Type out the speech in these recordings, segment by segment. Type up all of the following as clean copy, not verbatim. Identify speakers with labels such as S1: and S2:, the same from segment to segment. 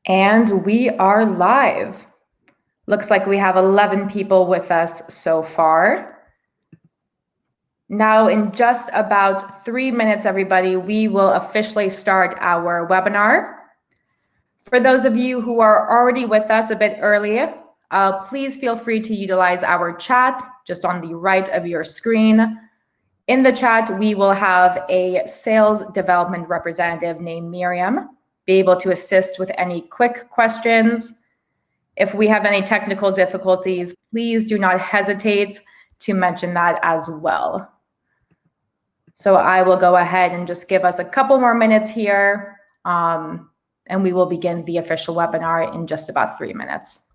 S1: And we are live. Looks like we have 11 people with us so far. Now, in just about 3 minutes, everybody, we will officially start our webinar. For those of you who are already with us a bit early, please feel free to utilize our chat just on the right of your screen. In the chat, we will have a sales development representative named Miriam be able to assist with any quick questions. If we have any technical difficulties, please do not hesitate to mention that as well. So I will go ahead and just give us a couple more minutes here, and we will begin the official webinar in just about 3 minutes.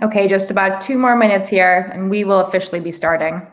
S1: Okay, just about 2 more minutes here, and we will officially be starting.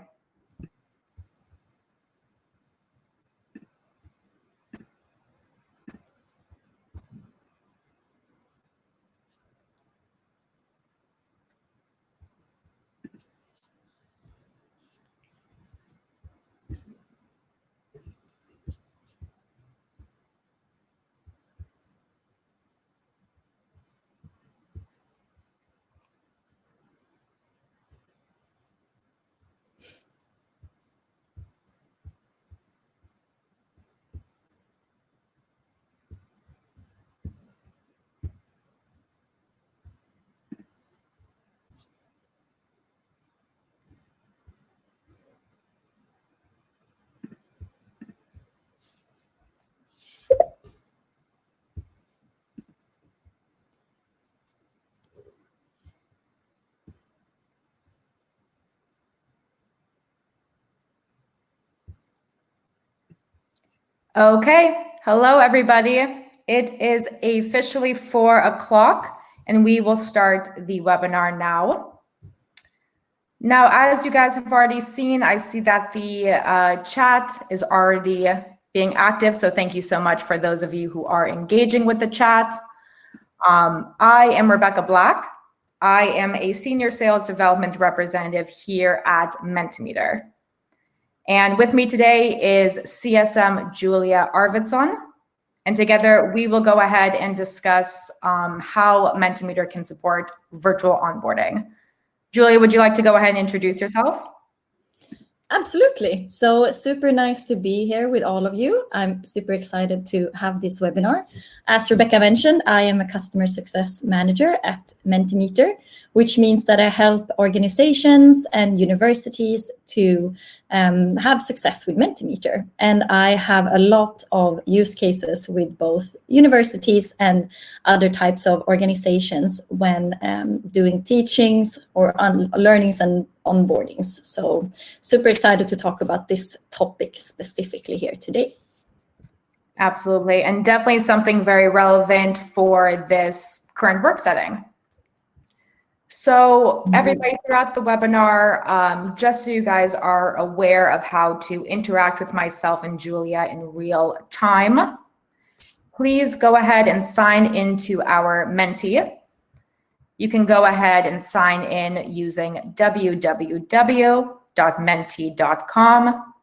S1: Okay, hello everybody. It is officially 4 o'clock and we will start the webinar now. Now, as you guys have already seen, I see that the chat is already being active. So thank you so much for those of you who are engaging with the chat. I am Rebecca Black. I am a senior sales development representative here at Mentimeter. And with me today is CSM Julia Arvidsson. And together we will go ahead and discuss how Mentimeter can support virtual onboarding. Julia, would you like to go ahead and introduce yourself?
S2: Absolutely. So super nice to be here with all of you. I'm super excited to have this webinar. As Rebecca mentioned, I am a customer success manager at Mentimeter, which means that I help organizations and universities to have success with Mentimeter. And I have a lot of use cases with both universities and other types of organizations when doing teachings or learnings and onboardings. So super excited to talk about this topic specifically here today.
S1: Absolutely, and definitely something very relevant for this current work setting. So everybody throughout the webinar, just so you guys are aware of how to interact with myself and Julia in real time, please go ahead and sign into our Menti. You can go ahead and sign in using www.menti.com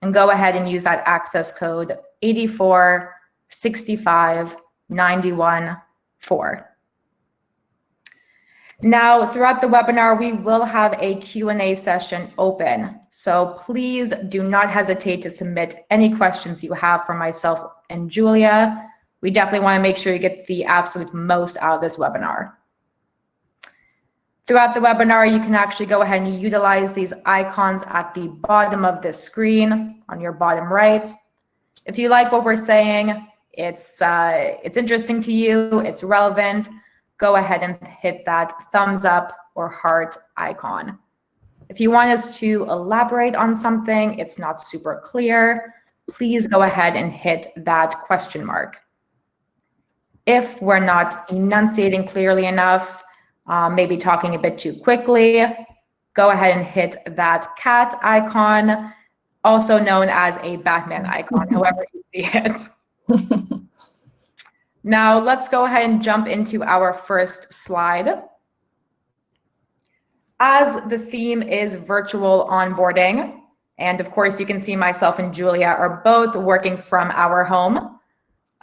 S1: and go ahead and use that access code 8465914. Now, throughout the webinar, we will have a Q&A session open. So please do not hesitate to submit any questions you have for myself and Julia. We definitely want to make sure you get the absolute most out of this webinar. Throughout the webinar, you can actually go ahead and utilize these icons at the bottom of the screen on your bottom right. If you like what we're saying, it's interesting to you, it's relevant, go ahead and hit that thumbs up or heart icon. If you want us to elaborate on something, it's not super clear, please go ahead and hit that question mark. If we're not enunciating clearly enough, maybe talking a bit too quickly, go ahead and hit that cat icon, also known as a Batman icon, however you see it. Now let's go ahead and jump into our first slide. As the theme is virtual onboarding, and of course you can see myself and Julia are both working from our home.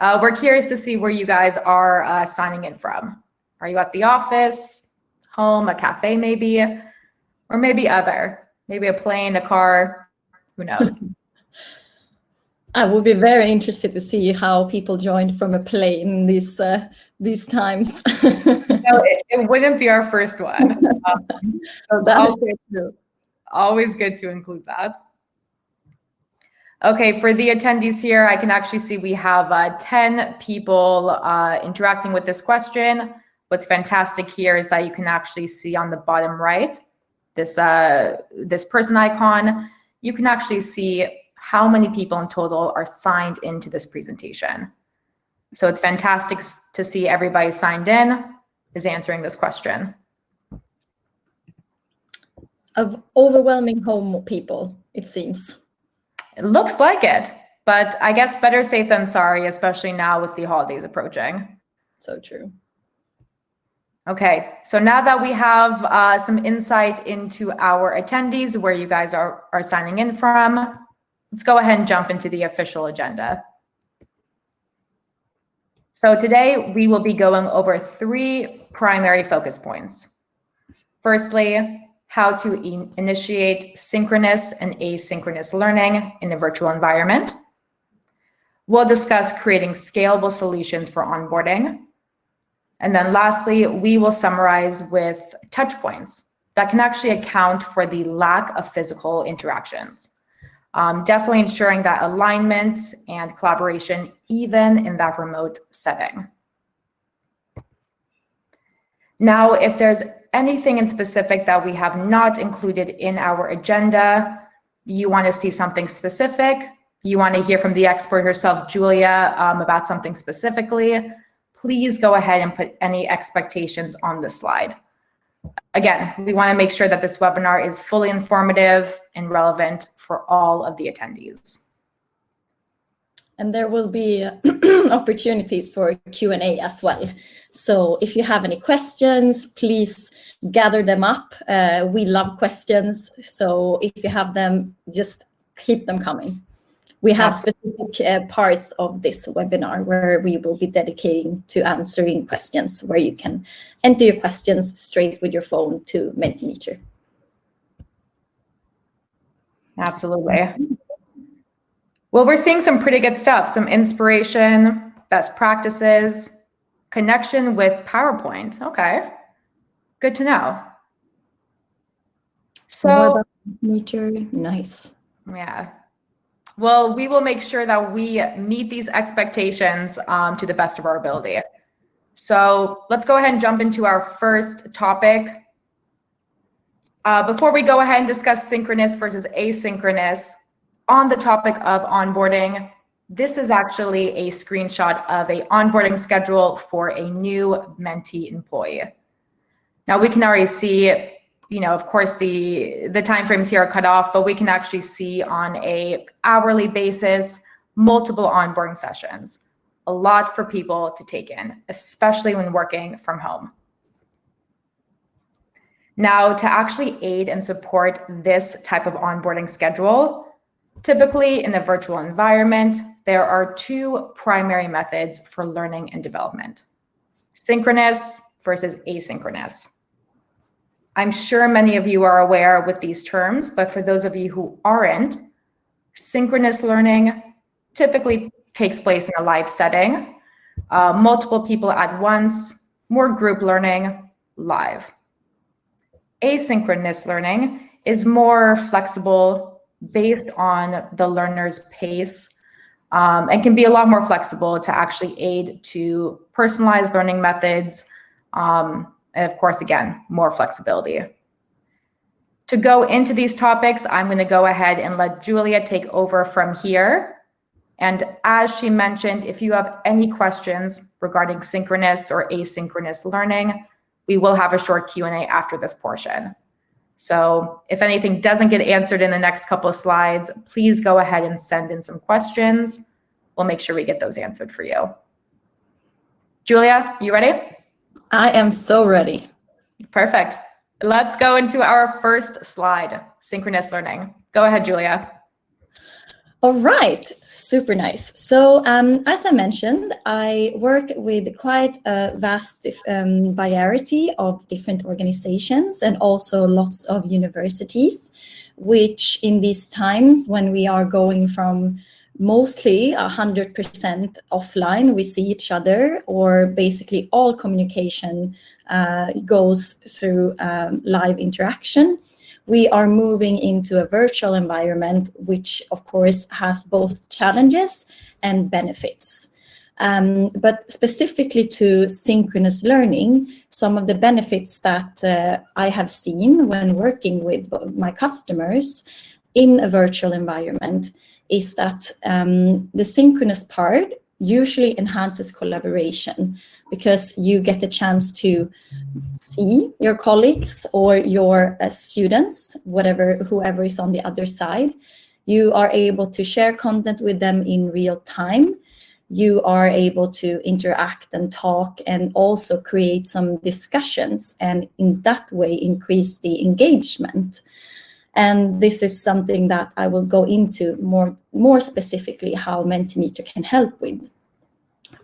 S1: We're curious to see where you guys are signing in from. Are you at the office, home, a cafe maybe, or maybe other? Maybe a plane, a car, who knows?
S2: I would be very interested to see how people joined from a plane these times.
S1: No, it wouldn't be our first one. So that's always good to include that. Okay, for the attendees here, I can actually see we have 10 people interacting with this question. What's fantastic here is that you can actually see on the bottom right, this person icon, you can actually see how many people in total are signed into this presentation. So it's fantastic to see everybody signed in is answering this question.
S2: Of overwhelming home people, it seems.
S1: It looks like it, but I guess better safe than sorry, especially now with the holidays approaching.
S2: So true.
S1: Okay, so now that we have some insight into our attendees, where you guys are signing in from, let's go ahead and jump into the official agenda. So today we will be going over 3 primary focus points. Firstly, how to initiate synchronous and asynchronous learning in a virtual environment. We'll discuss creating scalable solutions for onboarding. And then lastly, we will summarize with touch points that can actually account for the lack of physical interactions. Definitely ensuring that alignment and collaboration, even in that remote setting. Now, if there's anything in specific that we have not included in our agenda, you want to see something specific, you want to hear from the expert herself, Julia, about something specifically, please go ahead and put any expectations on the slide. Again, we want to make sure that this webinar is fully informative and relevant for all of the attendees.
S2: And there will be opportunities for Q&A as well. So if you have any questions, please gather them up. We love questions. So if you have them, just keep them coming. We have specific parts of this webinar where we will be dedicating to answering questions, where you can enter your questions straight with your phone to Mentimeter.
S1: Absolutely. Well, we're seeing some pretty good stuff, some inspiration, best practices, connection with PowerPoint. Okay, good to know. So,
S2: Mentimeter, nice.
S1: Yeah. Well, we will make sure that we meet these expectations to the best of our ability. So let's go ahead and jump into our first topic. Before we go ahead and discuss synchronous versus asynchronous, on the topic of onboarding, this is actually a screenshot of an onboarding schedule for a new Menti employee. Now we can already see, of course, the timeframes here are cut off, but we can actually see on a hourly basis, multiple onboarding sessions. A lot for people to take in, especially when working from home. Now, to actually aid and support this type of onboarding schedule, typically in a virtual environment, there are 2 primary methods for learning and development: synchronous versus asynchronous. I'm sure many of you are aware with these terms, but for those of you who aren't, synchronous learning typically takes place in a live setting, multiple people at once, more group learning, live. Asynchronous learning is more flexible based on the learner's pace, and can be a lot more flexible to actually aid to personalized learning methods, and of course, again, more flexibility. To go into these topics, I'm going to go ahead and let Julia take over from here. And as she mentioned, if you have any questions regarding synchronous or asynchronous learning, we will have a short Q&A after this portion. So if anything doesn't get answered in the next couple of slides, please go ahead and send in some questions. We'll make sure we get those answered for you. Julia, you ready?
S2: I am so ready.
S1: Perfect. Let's go into our first slide, synchronous learning. Go ahead, Julia.
S2: All right, super nice. So as I mentioned, I work with quite a vast variety of different organizations and also lots of universities, which in these times when we are going from mostly 100% offline, we see each other, or basically all communication goes through live interaction. We are moving into a virtual environment, which of course has both challenges and benefits. But specifically to synchronous learning, some of the benefits that I have seen when working with my customers in a virtual environment is that the synchronous part usually enhances collaboration, because you get a chance to see your colleagues or your students, whoever is on the other side. You are able to share content with them in real time. You are able to interact and talk and also create some discussions, and in that way increase the engagement. And this is something that I will go into more specifically how Mentimeter can help with.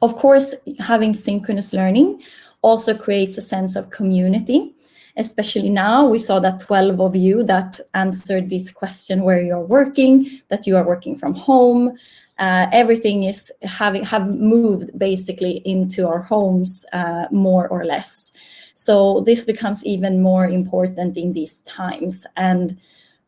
S2: Of course, having synchronous learning also creates a sense of community. Especially now, we saw that 12 of you that answered this question where you're working, that you are working from home. Everything is have moved basically into our homes more or less. So this becomes even more important in these times. And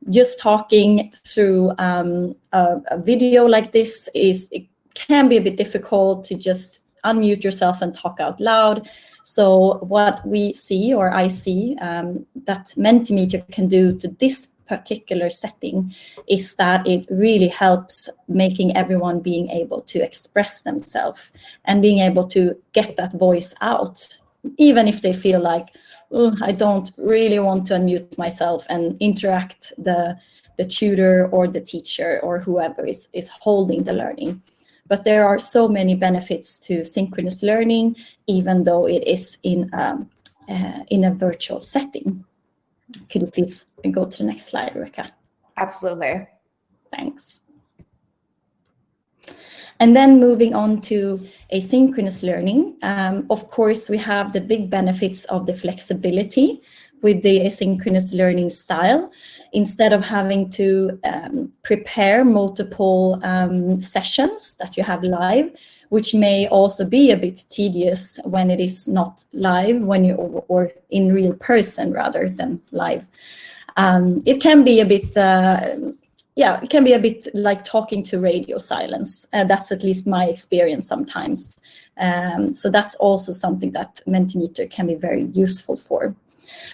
S2: just talking through a video like this it can be a bit difficult to just unmute yourself and talk out loud. So what we see, or I see, that Mentimeter can do to this particular setting is that it really helps making everyone being able to express themselves and being able to get that voice out, even if they feel like, oh, I don't really want to unmute myself and interact the tutor or the teacher or whoever is holding the learning. But there are so many benefits to synchronous learning, even though it is in a virtual setting. Could you please go to the next slide, Rebecca?
S1: Absolutely.
S2: Thanks. And then moving on to asynchronous learning, of course, we have the big benefits of the flexibility with the asynchronous learning style. Instead of having to prepare multiple sessions that you have live, which may also be a bit tedious when it is not live, or in real person rather than live. It can be a bit it can be a bit like talking to radio silence. That's at least my experience sometimes. So that's also something that Mentimeter can be very useful for.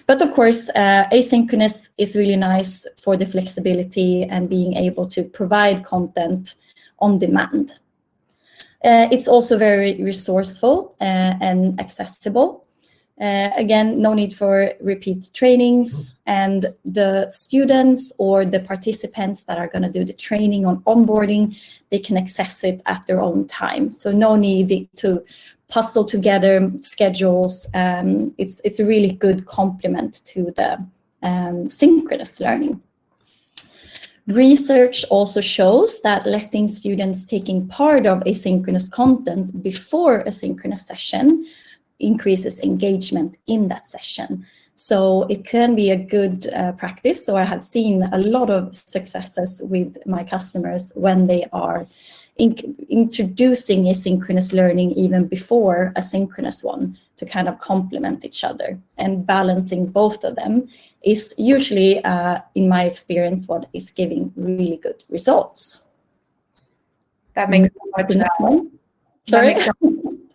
S2: But of course, asynchronous is really nice for the flexibility and being able to provide content on demand. It's also very resourceful and accessible. Again, no need for repeat trainings, and the students or the participants that are going to do the training on onboarding, they can access it at their own time. So no need to puzzle together schedules. It's a really good complement to the synchronous learning. Research also shows that letting students taking part of asynchronous content before a synchronous session increases engagement in that session. So it can be a good practice. So I have seen a lot of successes with my customers when they are introducing asynchronous learning even before a synchronous one to kind of complement each other, and balancing both of them is usually, in my experience, what is giving really good results.
S1: That makes so much sense.
S2: Sorry?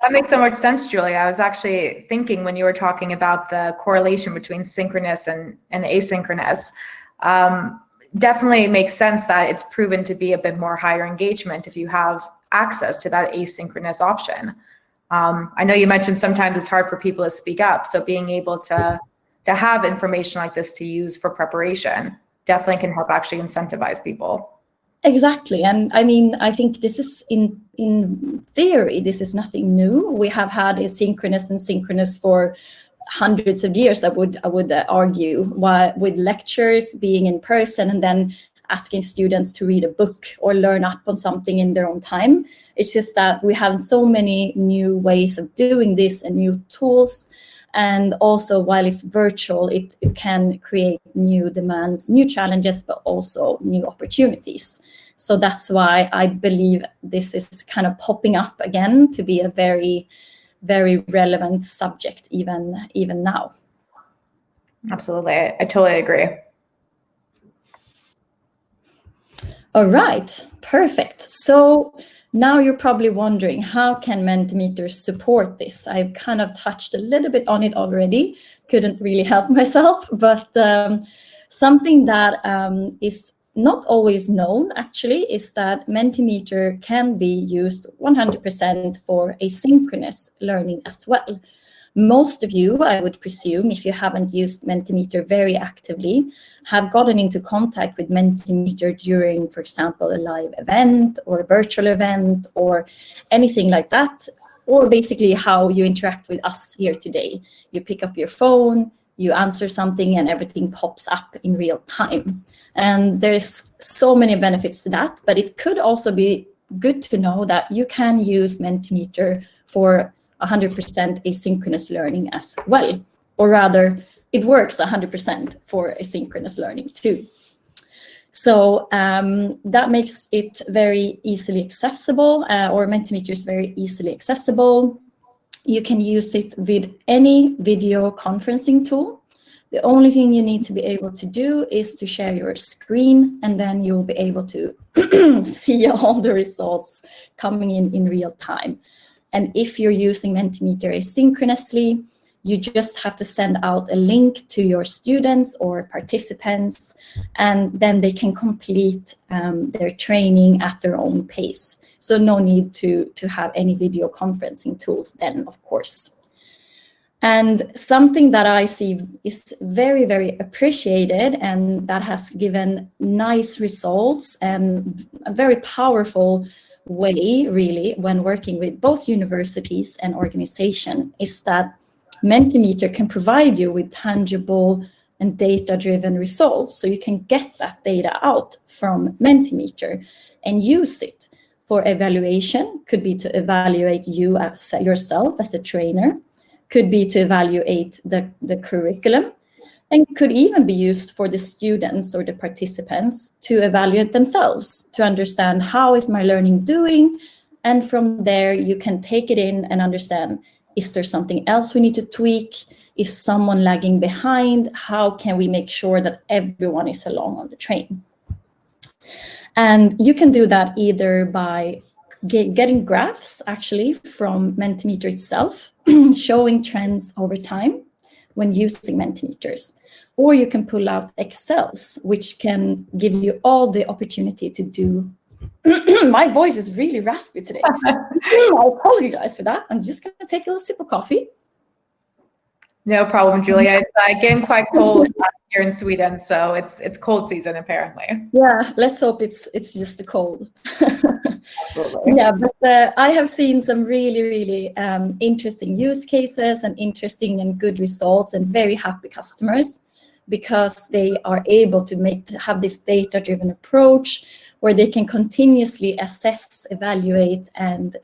S1: That makes so much sense, Julia. I was actually thinking when you were talking about the correlation between synchronous and asynchronous. Definitely makes sense that it's proven to be a bit more higher engagement if you have access to that asynchronous option. I know you mentioned sometimes it's hard for people to speak up, so being able to have information like this to use for preparation definitely can help actually incentivize people.
S2: Exactly. And I mean, I think this is in theory, this is nothing new. We have had asynchronous and synchronous for hundreds of years, I would argue, with lectures being in person and then asking students to read a book or learn up on something in their own time. It's just that we have so many new ways of doing this and new tools. And also, while it's virtual, it can create new demands, new challenges, but also new opportunities. So that's why I believe this is kind of popping up again to be a very, very relevant subject even now.
S1: Absolutely. I totally agree.
S2: All right, perfect. So now you're probably wondering, how can Mentimeter support this? I've kind of touched a little bit on it already, couldn't really help myself, but something that is not always known actually is that Mentimeter can be used 100% for asynchronous learning as well. Most of you, I would presume, if you haven't used Mentimeter very actively, have gotten into contact with Mentimeter during, for example, a live event or a virtual event or anything like that, or basically how you interact with us here today. You pick up your phone, you answer something, and everything pops up in real time. And there's so many benefits to that, but it could also be good to know that you can use Mentimeter for 100% asynchronous learning as well, or rather, it works 100% for asynchronous learning too. So that makes it very easily accessible, or Mentimeter is very easily accessible. You can use it with any video conferencing tool. The only thing you need to be able to do is to share your screen, and then you'll be able to see all the results coming in real time. And if you're using Mentimeter asynchronously, you just have to send out a link to your students or participants, and then they can complete their training at their own pace. So no need to have any video conferencing tools then, of course. And something that I see is very, very appreciated and that has given nice results and a very powerful way, really, when working with both universities and organizations, is that Mentimeter can provide you with tangible and data-driven results. So you can get that data out from Mentimeter and use it for evaluation. Could be to evaluate you as yourself as a trainer, could be to evaluate the curriculum, and could even be used for the students or the participants to evaluate themselves, to understand how is my learning doing. And from there, you can take it in and understand, is there something else we need to tweak? Is someone lagging behind? How can we make sure that everyone is along on the train? And you can do that either by getting graphs, actually, from Mentimeter itself, showing trends over time when using Mentimeters. Or you can pull out Excels, which can give you all the opportunity to do. My voice is really raspy today. I apologize for that. I'm just going to take a little sip of coffee.
S1: No problem, Julia. It's getting quite cold here in Sweden, so it's cold season apparently.
S2: Yeah, let's hope it's just the cold.
S1: Absolutely.
S2: Yeah, but I have seen some really, really interesting use cases and interesting and good results and very happy customers because they are able to have this data-driven approach where they can continuously assess, evaluate, and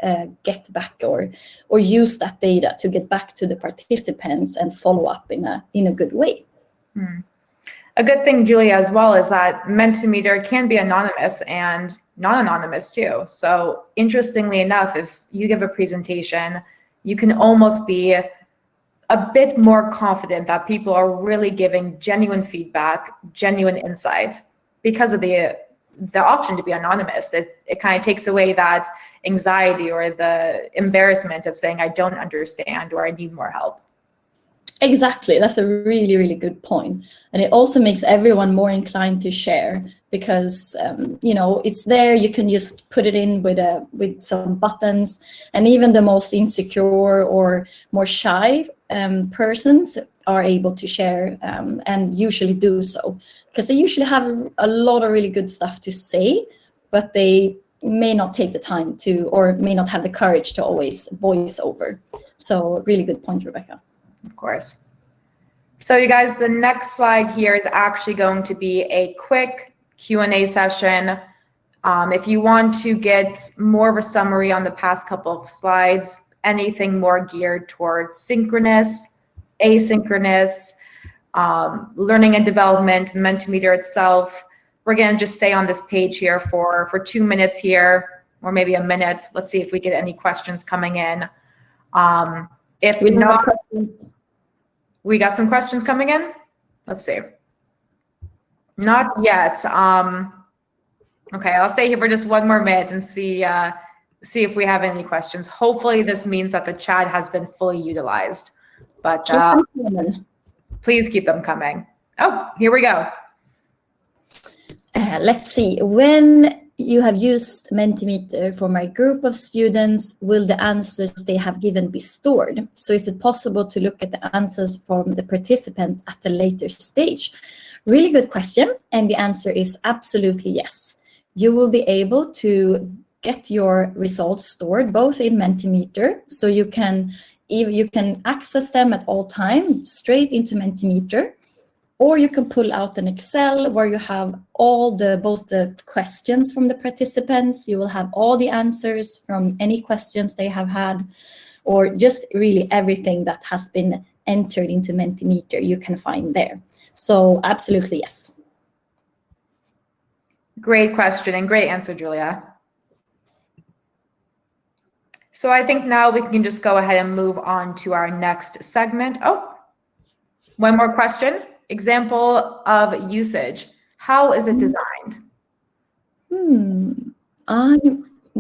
S2: get back or use that data to get back to the participants and follow up in a good way.
S1: A good thing, Julia, as well, is that Mentimeter can be anonymous and non-anonymous too. So interestingly enough, if you give a presentation, you can almost be a bit more confident that people are really giving genuine feedback, genuine insights, because of the option to be anonymous. It kind of takes away that anxiety or the embarrassment of saying, I don't understand or I need more help.
S2: Exactly. That's a really, really good point. And it also makes everyone more inclined to share because, it's there. You can just put it in with some buttons. And even the most insecure or more shy persons are able to share and usually do so because they usually have a lot of really good stuff to say, but they may not take the time to or may not have the courage to always voice over. So really good point, Rebecca.
S1: Of course. So you guys, the next slide here is actually going to be a quick Q&A session. If you want to get more of a summary on the past couple of slides, anything more geared towards synchronous, asynchronous, learning and development, Mentimeter itself, we're going to just stay on this page here for 2 minutes here, or maybe a minute. Let's see if we get any questions coming in. If not, we got some questions coming in. Let's see. Not yet. Okay, I'll stay here for just 1 more minute and see if we have any questions. Hopefully this means that the chat has been fully utilized, but please keep them coming. Oh, here we go.
S2: Let's see. When you have used Mentimeter for my group of students, will the answers they have given be stored? So is it possible to look at the answers from the participants at a later stage? Really good question. And the answer is absolutely yes. You will be able to get your results stored both in Mentimeter, so you can access them at all times straight into Mentimeter, or you can pull out an Excel where you have both the questions from the participants, you will have all the answers from any questions they have had, or just really everything that has been entered into Mentimeter you can find there. So absolutely yes.
S1: Great question and great answer, Julia. So I think now we can just go ahead and move on to our next segment. Oh, 1 more question. Example of usage. How is it designed?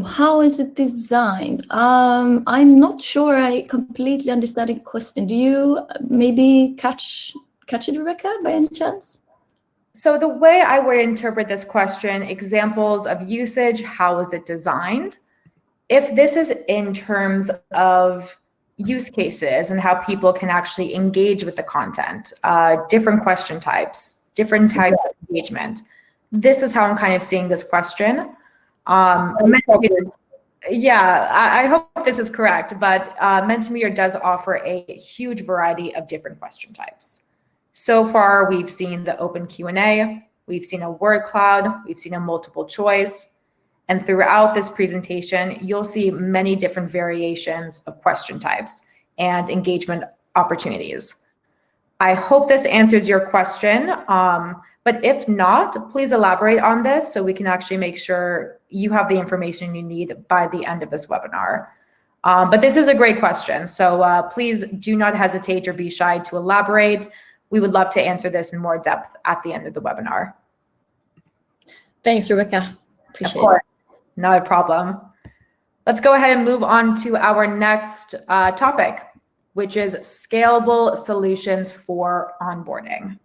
S2: How is it designed? I'm not sure I completely understand the question. Do you maybe catch it, Rebecca, by any chance?
S1: So the way I would interpret this question, examples of usage, how is it designed? If this is in terms of use cases and how people can actually engage with the content, different question types, different types of engagement. This is how I'm kind of seeing this question. Yeah, I hope this is correct, but Mentimeter does offer a huge variety of different question types. So far, we've seen the open Q&A, we've seen a word cloud, we've seen a multiple choice. And throughout this presentation, you'll see many different variations of question types and engagement opportunities. I hope this answers your question, but if not, please elaborate on this so we can actually make sure you have the information you need by the end of this webinar. But this is a great question, so please do not hesitate or be shy to elaborate. We would love to answer this in more depth at the end of the webinar.
S2: Thanks, Rebecca. Appreciate it.
S1: Of course. Not a problem. Let's go ahead and move on to our next topic, which is scalable solutions for onboarding.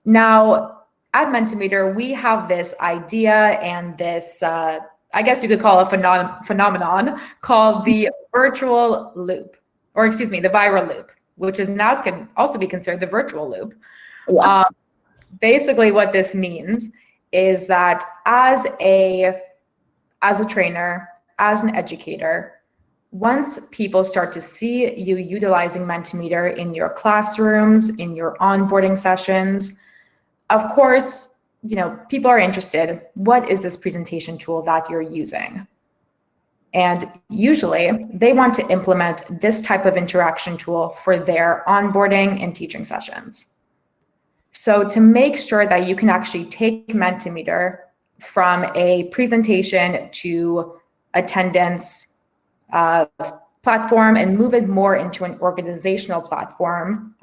S1: Now, at Mentimeter, we have this idea and this, I guess you could call it a phenomenon called the virtual loop, or excuse me, the viral loop, which is now can also be considered the virtual loop. Yes. Basically, what this means is that as a trainer, as an educator, once people start to see you utilizing Mentimeter in your classrooms, in your onboarding sessions, of course, people are interested. What is this presentation tool that you're using? And usually they want to implement this type of interaction tool for their onboarding and teaching sessions. So to make sure that you can actually take Mentimeter from a presentation to attendance platform and move it more into an organizational platform,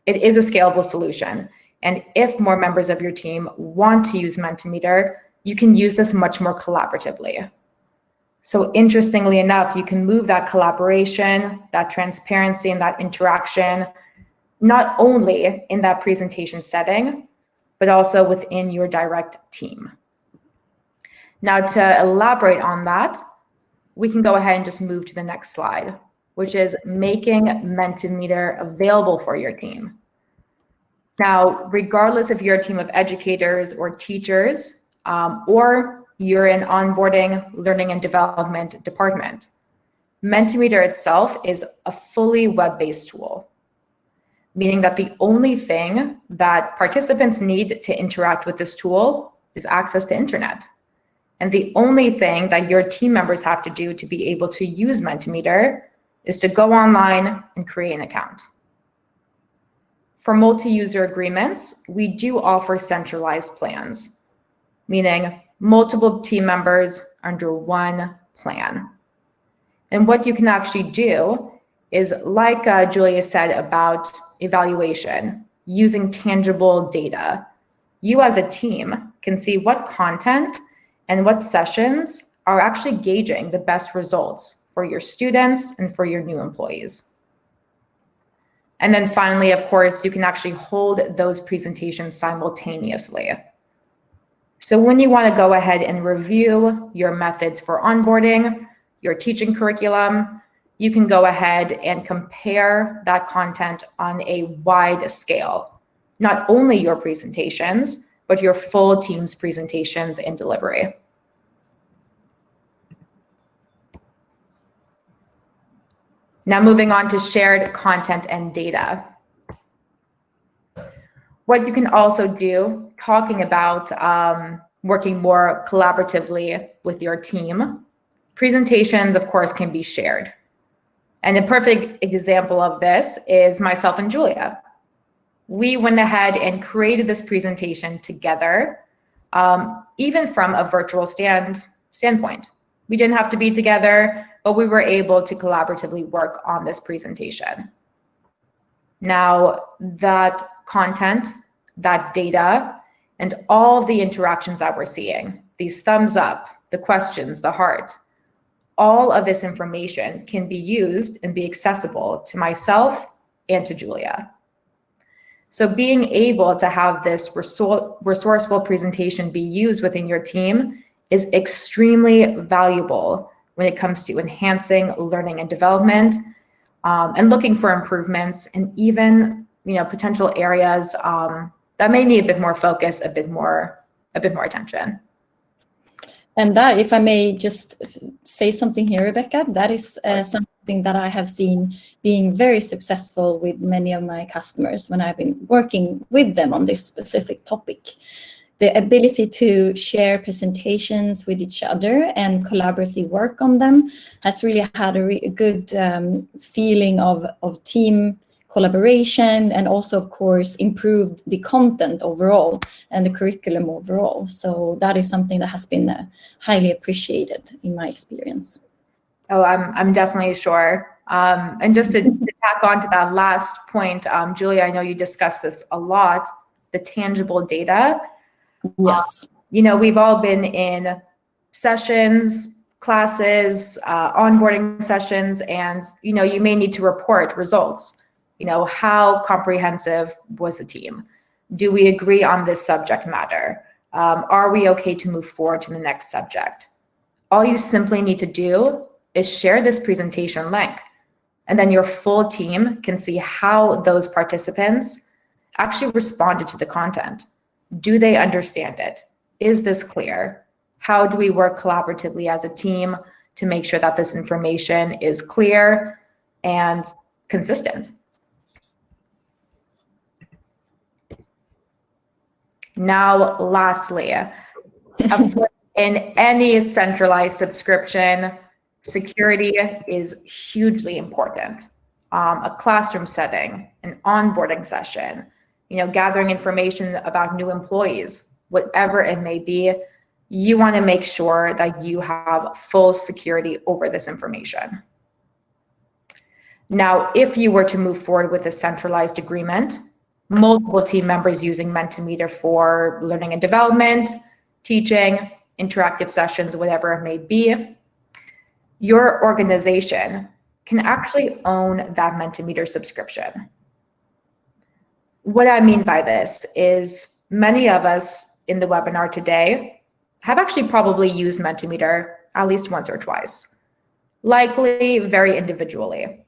S1: it is a scalable solution. And if more members of your team want to use Mentimeter, you can use this much more collaboratively. So interestingly enough, you can move that collaboration, that transparency, and that interaction, not only in that presentation setting, but also within your direct team. Now, to elaborate on that, we can go ahead and just move to the next slide, which is making Mentimeter available for your team. Now, regardless if you're a team of educators or teachers, or you're an onboarding, learning and development department, Mentimeter itself is a fully web-based tool, meaning that the only thing that participants need to interact with this tool is access to internet. And the only thing that your team members have to do to be able to use Mentimeter is to go online and create an account. For multi-user agreements, we do offer centralized plans, meaning multiple team members under one plan. And what you can actually do is, like Julia said about evaluation, using tangible data. You as a team can see what content and what sessions are actually gauging the best results for your students and for your new employees. And then finally, of course, you can actually hold those presentations simultaneously. So when you want to go ahead and review your methods for onboarding, your teaching curriculum, you can go ahead and compare that content on a wide scale, not only your presentations, but your full team's presentations and delivery. Now moving on to shared content and data. What you can also do, talking about working more collaboratively with your team, presentations, of course, can be shared. And a perfect example of this is myself and Julia. We went ahead and created this presentation together, even from a virtual standpoint. We didn't have to be together, but we were able to collaboratively work on this presentation. Now, that content, that data, and all the interactions that we're seeing, these thumbs up, the questions, the heart, all of this information can be used and be accessible to myself and to Julia. So being able to have this resourceful presentation be used within your team is extremely valuable when it comes to enhancing learning and development, and looking for improvements, and even potential areas that may need a bit more focus, a bit more attention.
S2: And that, if I may just say something here, Rebecca, that is something that I have seen being very successful with many of my customers when I've been working with them on this specific topic. The ability to share presentations with each other and collaboratively work on them has really had a good feeling of team collaboration, and also, of course, improved the content overall and the curriculum overall. So that is something that has been highly appreciated in my experience.
S1: Oh, I'm definitely sure. And just to tack on to that last point, Julia, I know you discussed this a lot, the tangible data.
S2: Yes.
S1: We've all been in sessions, classes, onboarding sessions, and you may need to report results. How comprehensive was the team? Do we agree on this subject matter? Are we okay to move forward to the next subject? All you simply need to do is share this presentation link, and then your full team can see how those participants actually responded to the content. Do they understand it? Is this clear? How do we work collaboratively as a team to make sure that this information is clear and consistent. Now, lastly, of course, in any centralized subscription, security is hugely important. A classroom setting, an onboarding session, gathering information about new employees, whatever it may be, you want to make sure that you have full security over this information. Now, if you were to move forward with a centralized agreement, multiple team members using Mentimeter for learning and development, teaching, interactive sessions, whatever it may be, your organization can actually own that Mentimeter subscription. What I mean by this is many of us in the webinar today have actually probably used Mentimeter at least once or twice, likely very individually.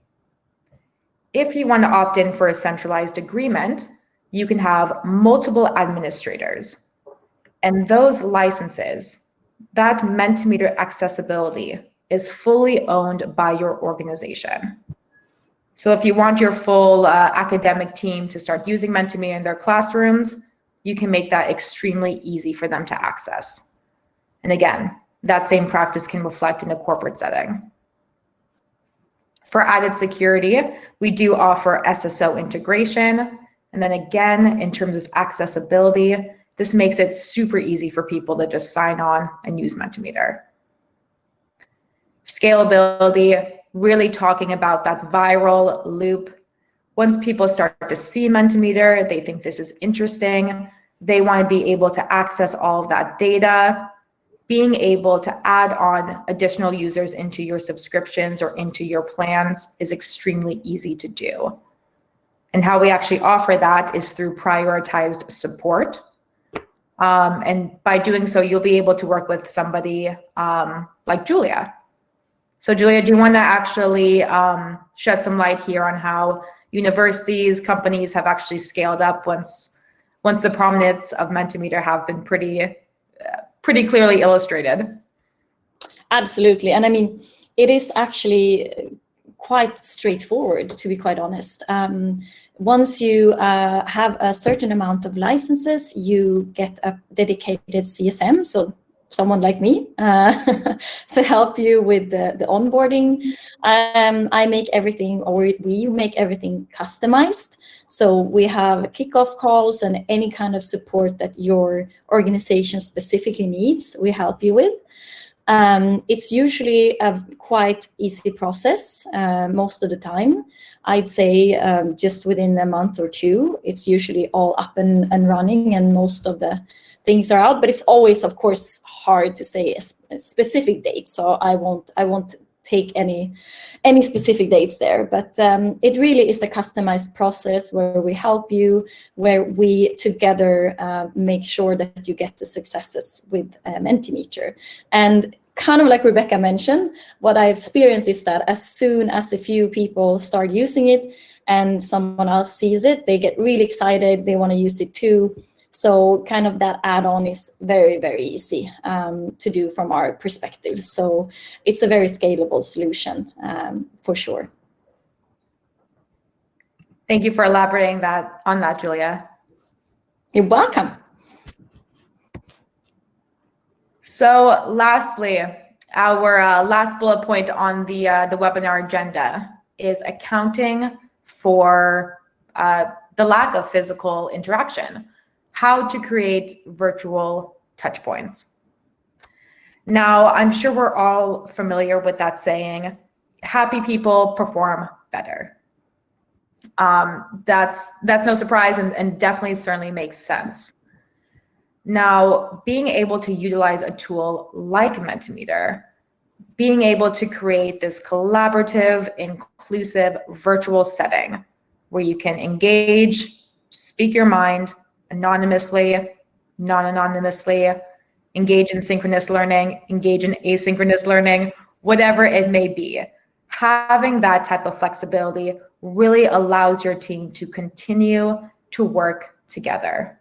S1: If you want to opt in for a centralized agreement, you can have multiple administrators. And those licenses, that Mentimeter accessibility is fully owned by your organization. So if you want your full academic team to start using Mentimeter in their classrooms, you can make that extremely easy for them to access. And again, that same practice can reflect in a corporate setting. For added security, we do offer SSO integration. And then again, in terms of accessibility, this makes it super easy for people to just sign on and use Mentimeter. Scalability, really talking about that viral loop. Once people start to see Mentimeter, they think this is interesting. They want to be able to access all of that data. Being able to add on additional users into your subscriptions or into your plans is extremely easy to do. And how we actually offer that is through prioritized support. And by doing so, you'll be able to work with somebody like Julia. So Julia, do you want to actually shed some light here on how universities, companies have actually scaled up once the prominence of Mentimeter have been pretty clearly illustrated?
S2: Absolutely. And I mean, it is actually quite straightforward, to be quite honest. Once you have a certain amount of licenses, you get a dedicated CSM, so someone like me, to help you with the onboarding. I make everything, or we make everything customized. So we have kickoff calls and any kind of support that your organization specifically needs, we help you with. It's usually a quite easy process most of the time. I'd say just within a month or two, it's usually all up and running and most of the things are out, but it's always, of course, hard to say a specific date. So I won't take any specific dates there, but it really is a customized process where we help you, where we together make sure that you get the successes with Mentimeter. And kind of like Rebecca mentioned, what I experienced is that as soon as a few people start using it and someone else sees it, they get really excited, they want to use it too. So kind of that add-on is very, very easy to do from our perspective. So it's a very scalable solution for sure.
S1: Thank you for elaborating on that, Julia.
S2: You're welcome.
S1: So lastly, our last bullet point on the webinar agenda is accounting for the lack of physical interaction. How to create virtual touchpoints. Now, I'm sure we're all familiar with that saying, happy people perform better. That's no surprise and definitely certainly makes sense. Now, being able to utilize a tool like Mentimeter, being able to create this collaborative, inclusive virtual setting where you can engage, speak your mind, anonymously, non-anonymously, engage in synchronous learning, engage in asynchronous learning, whatever it may be. Having that type of flexibility really allows your team to continue to work together.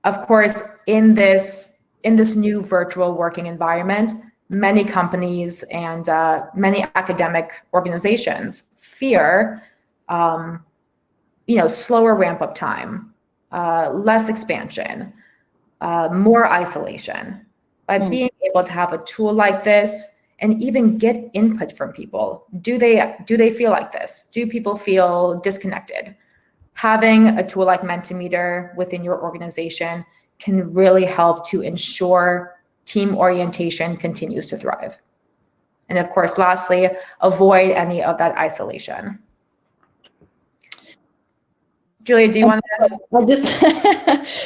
S1: Of course, in this new virtual working environment, many companies and many academic organizations fear, slower ramp-up time, less expansion, more isolation. By being able to have a tool like this and even get input from people, do they feel like this? Do people feel disconnected? Having a tool like Mentimeter within your organization can really help to ensure team orientation continues to thrive. And of course, lastly, avoid any of that isolation. Julia, do you want to?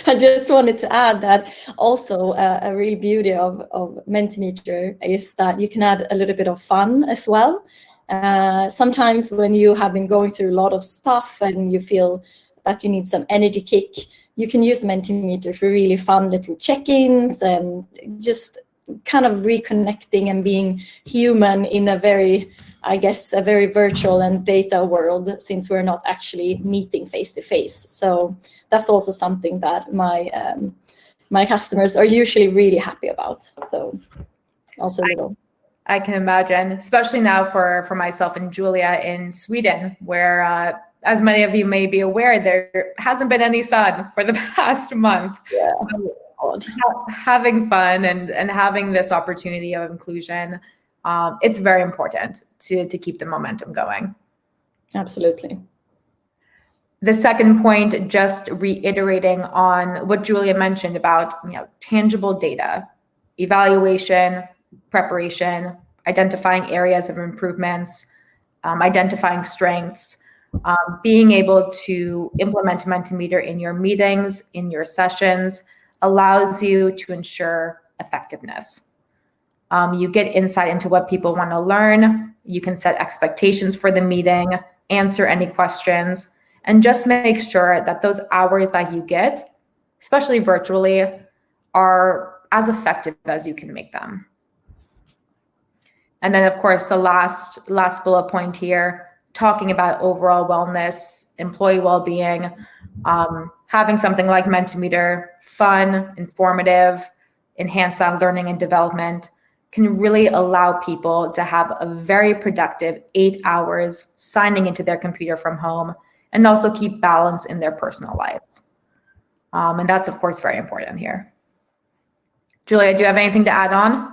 S2: I just wanted to add that also a real beauty of Mentimeter is that you can add a little bit of fun as well. Sometimes when you have been going through a lot of stuff and you feel that you need some energy kick, you can use Mentimeter for really fun little check-ins and just kind of reconnecting and being human in a very virtual and data world, since we're not actually meeting face to face. So that's also something that my customers are usually really happy about. So also
S1: I can imagine, especially now for myself and Julia in Sweden, where as many of you may be aware, there hasn't been any sun for the past month.
S2: Yeah.
S1: So having fun and having this opportunity of inclusion, it's very important to keep the momentum going.
S2: Absolutely.
S1: The second point, just reiterating on what Julia mentioned about tangible data, evaluation, preparation, identifying areas of improvements, identifying strengths, being able to implement Mentimeter in your meetings, in your sessions, allows you to ensure effectiveness. You get insight into what people want to learn. You can set expectations for the meeting, answer any questions, and just make sure that those hours that you get, especially virtually, are as effective as you can make them. And then, of course, the last bullet point here, talking about overall wellness, employee well-being, having something like Mentimeter, fun, informative, enhance that learning and development, can really allow people to have a very productive 8 hours signing into their computer from home, and also keep balance in their personal lives. And that's, of course, very important here. Julia, do you have anything to add on?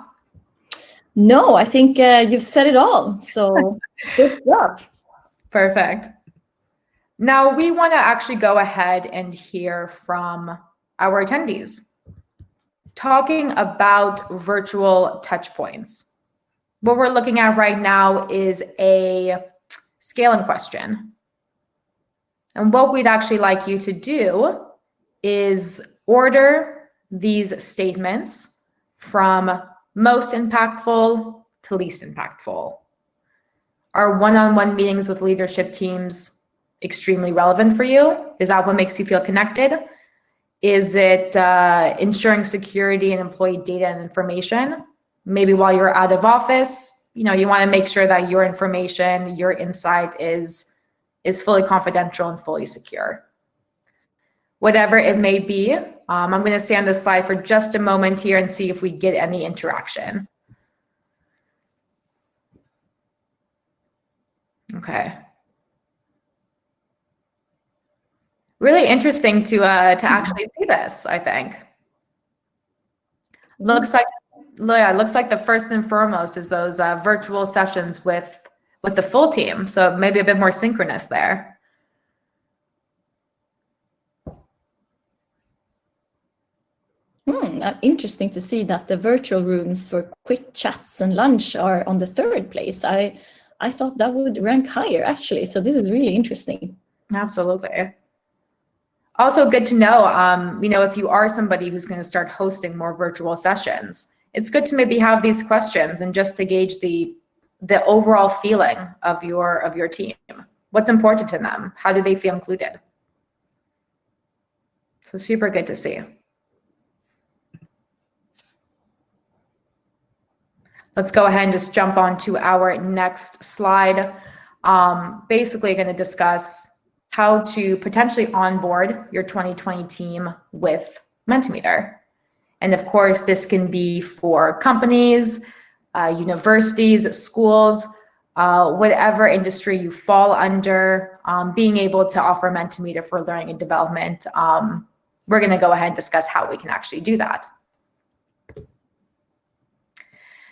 S2: No, I think you've said it all. So good job.
S1: Perfect. Now we want to actually go ahead and hear from our attendees, talking about virtual touch points. What we're looking at right now is a scaling question. And what we'd actually like you to do is order these statements from most impactful to least impactful. Are one-on-one meetings with leadership teams extremely relevant for you? Is that what makes you feel connected? Is it ensuring security and employee data and information? Maybe while you're out of office, you want to make sure that your information, your insight is fully confidential and fully secure. Whatever it may be, I'm going to stay on this slide for just a moment here and see if we get any interaction. Okay. Really interesting to actually see this, I think. Looks like the first and foremost is those virtual sessions with the full team. So maybe a bit more synchronous there.
S2: Interesting to see that the virtual rooms for quick chats and lunch are on the third place. I thought that would rank higher, actually. So this is really interesting.
S1: Absolutely. Also good to know, if you are somebody who's going to start hosting more virtual sessions, it's good to maybe have these questions and just to gauge the overall feeling of your team. What's important to them? How do they feel included? So super good to see. Let's go ahead and just jump on to our next slide. Basically going to discuss how to potentially onboard your 2020 team with Mentimeter. And of course, this can be for companies, universities, schools, whatever industry you fall under, being able to offer Mentimeter for learning and development. We're going to go ahead and discuss how we can actually do that.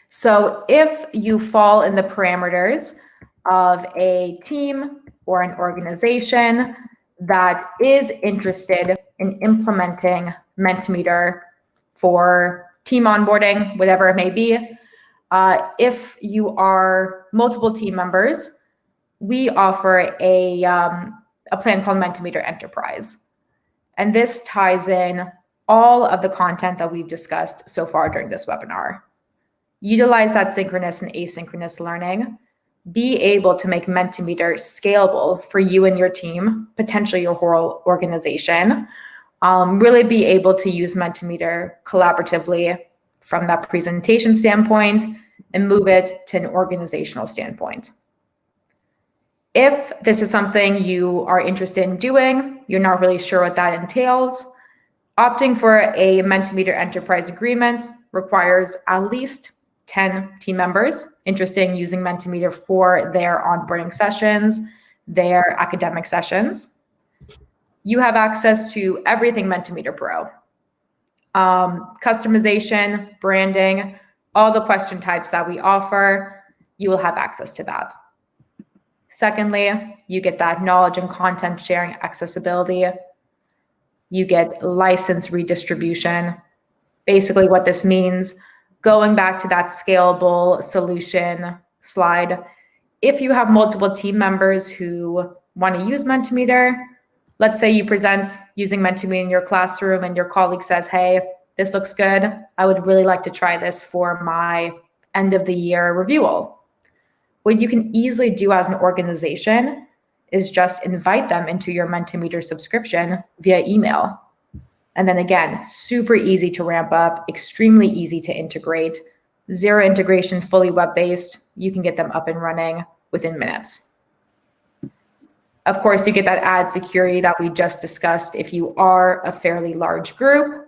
S1: So if you fall in the parameters of a team or an organization that is interested in implementing Mentimeter for team onboarding, whatever it may be, if you are multiple team members, we offer a plan called Mentimeter Enterprise. And this ties in all of the content that we've discussed so far during this webinar. Utilize that synchronous and asynchronous learning. Be able to make Mentimeter scalable for you and your team, potentially your whole organization. Really be able to use Mentimeter collaboratively from that presentation standpoint and move it to an organizational standpoint. If this is something you are interested in doing, you're not really sure what that entails, opting for a Mentimeter Enterprise Agreement requires at least 10 team members interested in using Mentimeter for their onboarding sessions, their academic sessions. You have access to everything Mentimeter Pro. Customization, branding, all the question types that we offer, you will have access to that. Secondly, you get that knowledge and content sharing accessibility. You get license redistribution. Basically what this means, going back to that scalable solution slide, if you have multiple team members who want to use Mentimeter, let's say you present using Mentimeter in your classroom and your colleague says, hey, this looks good. I would really like to try this for my end of the year review. What you can easily do as an organization is just invite them into your Mentimeter subscription via email. And then again, super easy to ramp up, extremely easy to integrate, zero integration, fully web-based. You can get them up and running within minutes. Of course, you get that ad security that we just discussed if you are a fairly large group.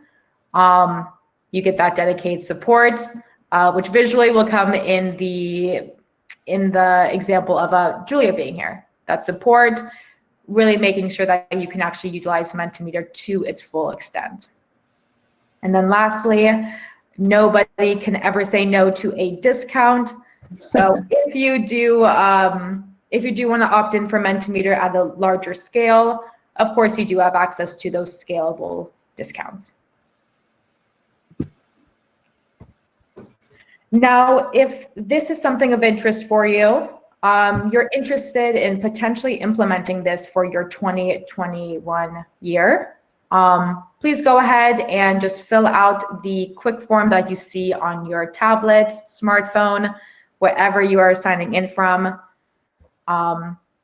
S1: You get that dedicated support, which visually will come in the example of Julia being here. That support, really making sure that you can actually utilize Mentimeter to its full extent. And then lastly, nobody can ever say no to a discount. So if you do want to opt in for Mentimeter at a larger scale, of course you do have access to those scalable discounts. Now, if this is something of interest for you, you're interested in potentially implementing this for your 2021 year, please go ahead and just fill out the quick form that you see on your tablet, smartphone, wherever you are signing in from.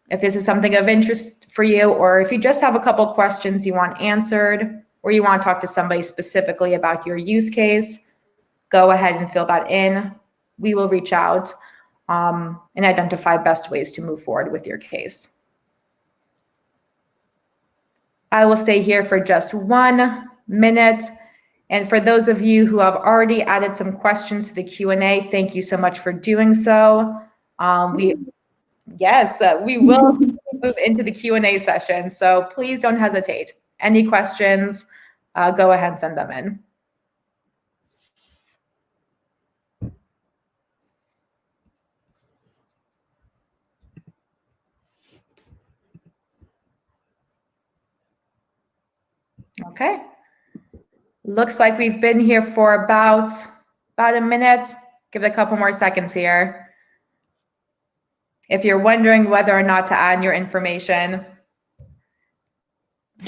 S1: If this is something of interest for you, or if you just have a couple questions you want answered, or you want to talk to somebody specifically about your use case, go ahead and fill that in. We will reach out and identify best ways to move forward with your case. I will stay here for just 1 minute. And for those of you who have already added some questions to the Q&A, thank you so much for doing so. We will move into the Q&A session, so please don't hesitate. Any questions, go ahead and send them in. Okay. Looks like we've been here for about a minute. Give it a couple more seconds here. If you're wondering whether or not to add your information,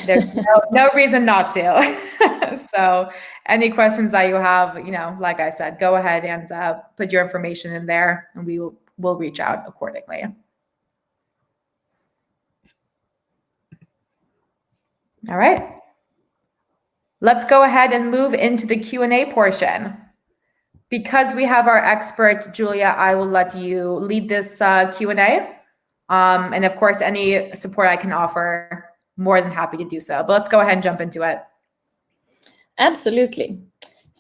S1: there's no reason not to. So any questions that you have, like I said, go ahead and put your information in there and we will reach out accordingly. All right. Let's go ahead and move into the Q&A portion. Because we have our expert, Julia, I will let you lead this Q&A. And of course, any support I can offer, more than happy to do so. But let's go ahead and jump into it.
S2: Absolutely.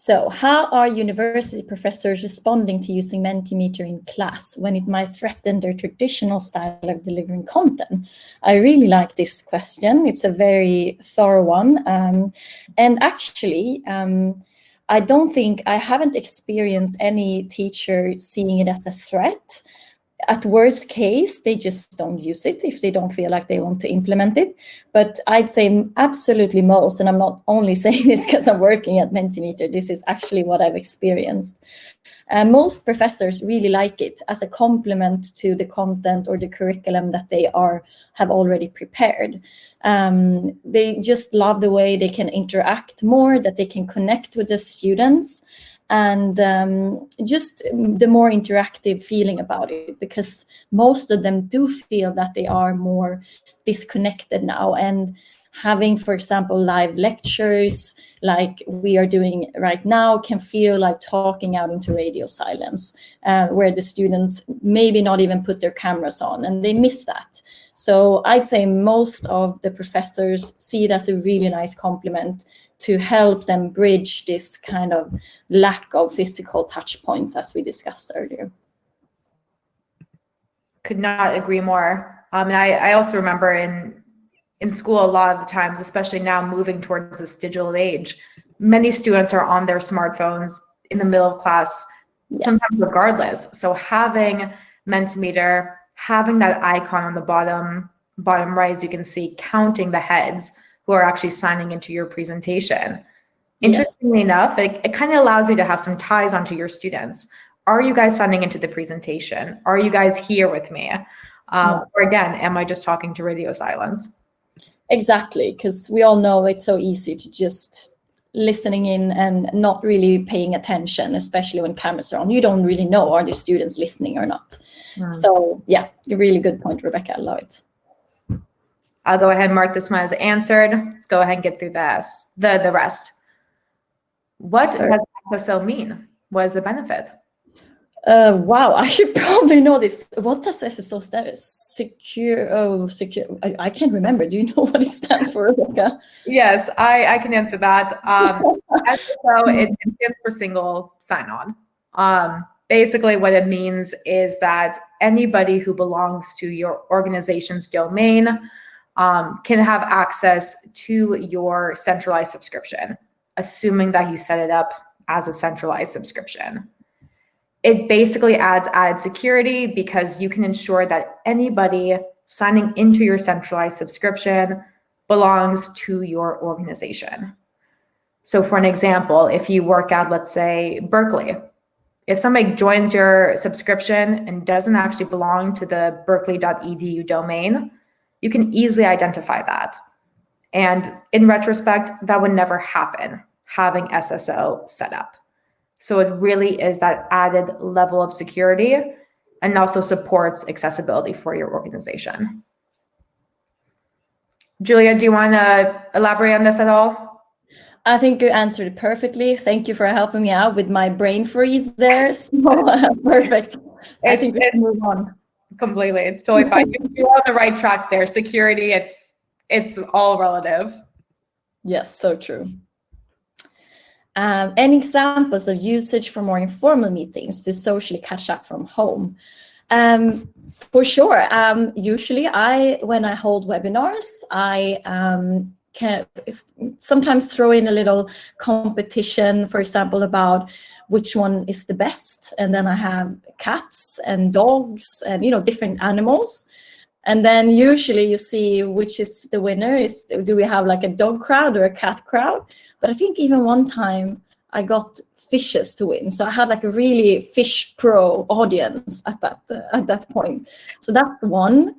S2: So how are university professors responding to using Mentimeter in class when it might threaten their traditional style of delivering content? I really like this question. It's a very thorough one. And actually, I haven't experienced any teacher seeing it as a threat. At worst case, they just don't use it if they don't feel like they want to implement it. But I'd say absolutely most, and I'm not only saying this because I'm working at Mentimeter, this is actually what I've experienced. Most professors really like it as a complement to the content or the curriculum that they have already prepared. They just love the way they can interact more, that they can connect with the students, and just the more interactive feeling about it, because most of them do feel that they are more disconnected now. And having, for example, live lectures like we are doing right now can feel like talking out into radio silence, where the students maybe not even put their cameras on, and they miss that. So I'd say most of the professors see it as a really nice compliment to help them bridge this kind of lack of physical touch points, as we discussed earlier.
S1: Could not agree more. And I also remember in school, a lot of the times, especially now moving towards this digital age, many students are on their smartphones in the middle of class, yes, sometimes regardless. So having Mentimeter, having that icon on the bottom right, as you can see, counting the heads who are actually signing into your presentation. Interestingly enough, it kind of allows you to have some ties onto your students. Are you guys signing into the presentation? Are you guys here with me? Or again, am I just talking to radio silence?
S2: Exactly, because we all know it's so easy to just listening in and not really paying attention, especially when cameras are on. You don't really know, are the students listening or not? So yeah, a really good point, Rebecca. I love it.
S1: I'll go ahead and mark this one as answered. Let's go ahead and get through the rest. What does SSO mean? What is the benefit?
S2: Wow, I should probably know this. What does SSO stand for? Secure. I can't remember. Do you know what it stands for, Rebecca?
S1: Yes, I can answer that. SSO, it stands for single sign-on. Basically, what it means is that anybody who belongs to your organization's domain can have access to your centralized subscription, assuming that you set it up as a centralized subscription. It basically adds added security because you can ensure that anybody signing into your centralized subscription belongs to your organization. So for an example, if you work at, let's say, Berkeley, if somebody joins your subscription and doesn't actually belong to the berkeley.edu domain, you can easily identify that. And in retrospect, that would never happen having SSO set up. So it really is that added level of security and also supports accessibility for your organization. Julia, do you want to elaborate on this at all?
S2: I think you answered it perfectly. Thank you for helping me out with my brain freeze there. So, perfect. I think we can move on.
S1: Completely. It's totally fine. You're on the right track there. Security, it's all relative.
S2: Yes, so true. Any examples of usage for more informal meetings to socially catch up from home? For sure. Usually, when I hold webinars, I can sometimes throw in a little competition, for example, about which one is the best. And then I have cats and dogs and, different animals. And then usually you see which is the winner. Do we have like a dog crowd or a cat crowd? But I think even one time I got fishes to win. So I had like a really fish pro audience at that point. So that's one.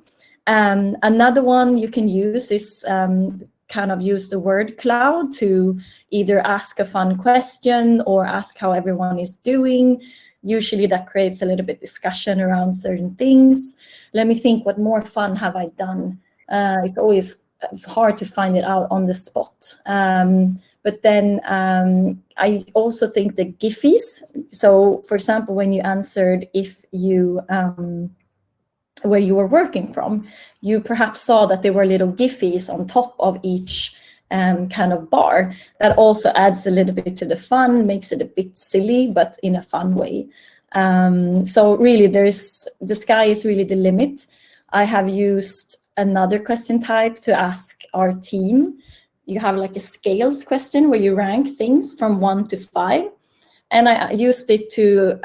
S2: Another one you can use is kind of use the word cloud to either ask a fun question or ask how everyone is doing. Usually that creates a little bit discussion around certain things. Let me think, what more fun have I done? It's always hard to find it out on the spot. But then I also think the Giphies. So for example, when you answered if you, where you were working from, you perhaps saw that there were little Giphies on top of each kind of bar. That also adds a little bit to the fun, makes it a bit silly, but in a fun way. So really, the sky is really the limit. I have used another question type to ask our team. You have like a scales question where you rank things from 1 to 5. And I used it to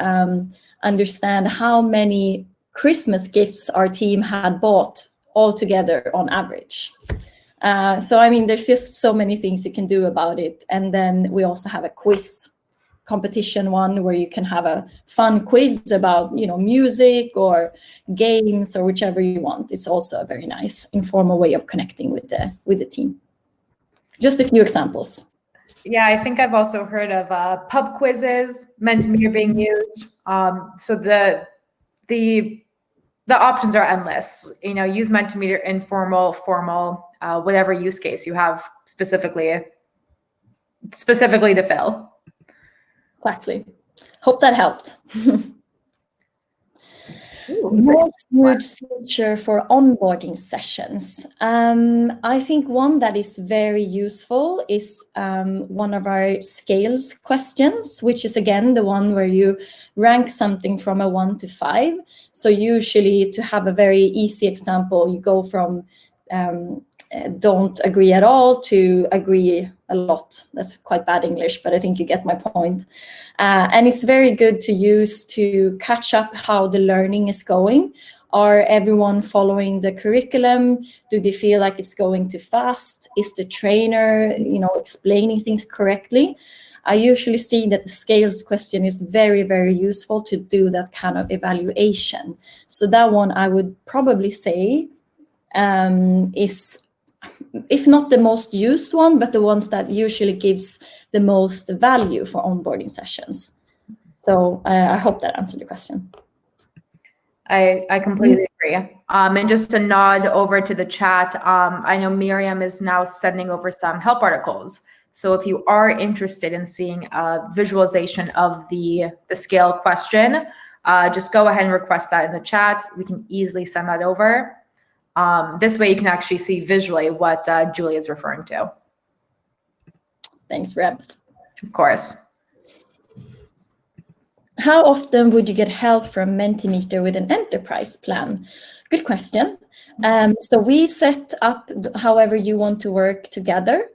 S2: understand how many Christmas gifts our team had bought altogether on average. So, I mean, there's just so many things you can do about it. And then we also have a quiz competition one where you can have a fun quiz about, music or games or whichever you want. It's also a very nice informal way of connecting with the team. Just a few examples.
S1: Yeah, I think I've also heard of pub quizzes, Mentimeter being used. So the options are endless. Use Mentimeter, informal, formal, whatever use case you have specifically to fill.
S2: Exactly. Hope that helped. Most used feature for onboarding sessions. I think one that is very useful is one of our scales questions, which is again the one where you rank something from a 1 to 5. So usually, to have a very easy example, you go from don't agree at all to agree a lot. That's quite bad English, but I think you get my point. And it's very good to use to catch up how the learning is going. Are everyone following the curriculum? Do they feel like it's going too fast? Is the trainer, explaining things correctly? I usually see that the scales question is very, very useful to do that kind of evaluation. So that one I would probably say is, if not the most used one, but the ones that usually gives the most value for onboarding sessions. So I hope that answered the question.
S1: I completely agree. And just to nod over to the chat, I know Miriam is now sending over some help articles. So if you are interested in seeing a visualization of the scale question, just go ahead and request that in the chat. We can easily send that over. This way you can actually see visually what Julie is referring to.
S2: Thanks, Rebs.
S1: Of course.
S2: How often would you get help from Mentimeter with an enterprise plan? Good question. So we set up however you want to work together.